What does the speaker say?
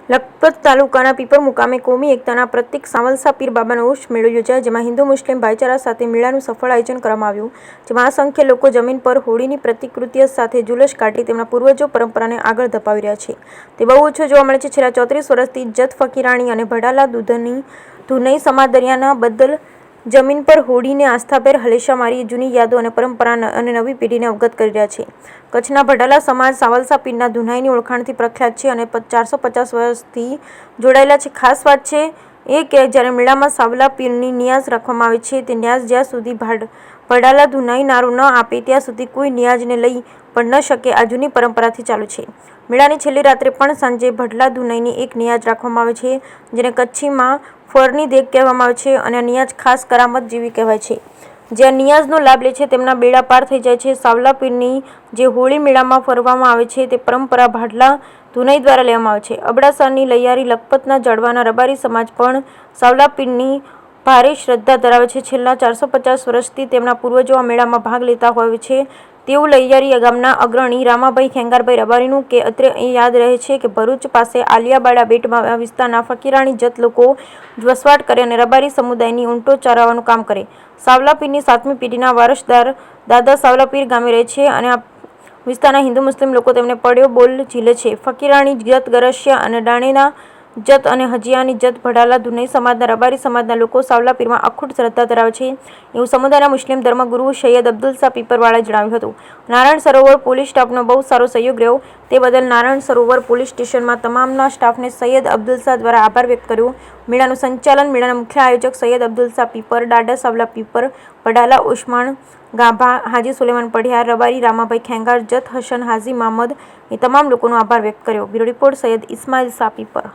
લખપત તાલુકાના પીપર મુકામે કોમી એકતાના પ્રતીક સાવલસા પીર બાબાનો ઉર્ષ મેળો યોજાયો, જેમાં હિન્દુ મુસ્લિમ ભાઈચારા સાથે મેળાનું સફળ આયોજન કરવામાં આવ્યું, જેમાં અસંખ્ય લોકો જમીન પર હોળીની પ્રતિકૃતિઓ સાથે જુલુસ કાઢી તેમના પૂર્વજો પરંપરાને આગળ ધપાવી રહ્યા છે. તે બહુ ઓછું જોવા મળે છે. છેલ્લા 34 વર્ષથી જત ફકીરાણી અને ભડાલા ધુનઈ સમાદરિયાના બદલ જમીન પર હોળીને આસ્થાભેર હલેશા મારી જૂની યાદો અને પરંપરા અને નવી પેઢીને અવગત કરી રહ્યા છે. કચ્છના ભડાલા સમાજ સાવલસા પીરના ધુનાઈની ઓળખાણથી પ્રખ્યાત છે અને 450 વર્ષથી જોડાયેલા છે. ખાસ વાત છે એ કે જ્યારે મેળામાં સાવલા પીરની નિયાઝ રાખવામાં આવે છે, તે નિયાઝ જ્યાં સુધી ભડાલા ધુનાઈ નારો ન આપે ત્યાં સુધી કોઈ નિયાઝને લઈ પણ ન શકે. આ જૂની પરંપરાથી ચાલુ છે. મેળાની છેલ્લી રાત્રે પણ સાંજે ભડલા ધુનાઈની એક નિયાઝ રાખવામાં આવે છે, જેને કચ્છીમાં ફરની દેગ કહેવામાં આવે છે અને આ નિયાઝ ખાસ કરામત જેવી કહેવાય છે. જે આ નિયાઝનો લાભ લે છે તેમના બેડા પાર થઈ જાય છે. સાવલા પીરની જે હોળી મેળામાં ફરવામાં આવે છે તે પરંપરા ભડલા ધુનાઈ દ્વારા લેવામાં આવે છે. અબડાસાની લૈયારી લખપતના જડવાના રબારી સમાજ પણ સાવલા પીરની ભારે શ્રદ્ધા ધરાવે છે. છેલ્લા 450 વર્ષથી તેમના પૂર્વજો આ મેળામાં ભાગ લેતા હોય છે તેવું લૈયારી ગામના અગ્રણી રામાભાઈ ખેંગારભાઈ રબારીનું કે અત્રે એ યાદ રહે છે કે ભરૂચ પાસે આલિયાબાડા બેટમાં વિસ્તારના ફકીરાણી જત લોકો વસવાટ કરે અને રબારી સમુદાયની ઊંટો ચરાવવાનું કામ કરે. સાવલા પીરની 7મી પેઢીના વારસદાર દાદા સાવલા પીર ગામે રહે છે અને આ વિસ્તારના હિન્દુ મુસ્લિમ લોકો તેમને પડ્યો બોલ ઝીલે છે. ફકીરાણી જત ગરસિયા અને ડાણેના જત અને હજીયાની જત ભડાલા ધુનાઈ સમાજના રબારી સમાજના લોકો સાવલા પીરમાં અખૂટ શ્રદ્ધા ધરાવે છે એવું સમુદાયના મુસ્લિમ ધર્મગુરુ સૈયદ અબ્દુલસા પીપરવાળાએ જણાવ્યું હતું. નારાયણ સરોવર પોલીસ સ્ટાફનો બહુ સારો સહયોગ રહ્યો તે બદલ નારાયણ સરોવર પોલીસ સ્ટેશનમાં તમામના સ્ટાફને સૈયદ અબ્દુલસા દ્વારા આભાર વ્યક્ત કર્યો. મેળાનું સંચાલન મેળાના મુખ્ય આયોજક સૈયદ અબ્દુલસા પીપર, દાડા સાવલા પીપર, ભડાલા ઉસ્માન ગાભા, હાજી સુલેમાન પઢિયાર, રબારી રામાભાઈ ખેંગાર, જત હસન હાજી મામદ એ તમામ લોકોનો આભાર વ્યક્ત કર્યો. બ્યુરો રિપોર્ટ સૈયદ ઇસ્માઇલ શાહ પીપર.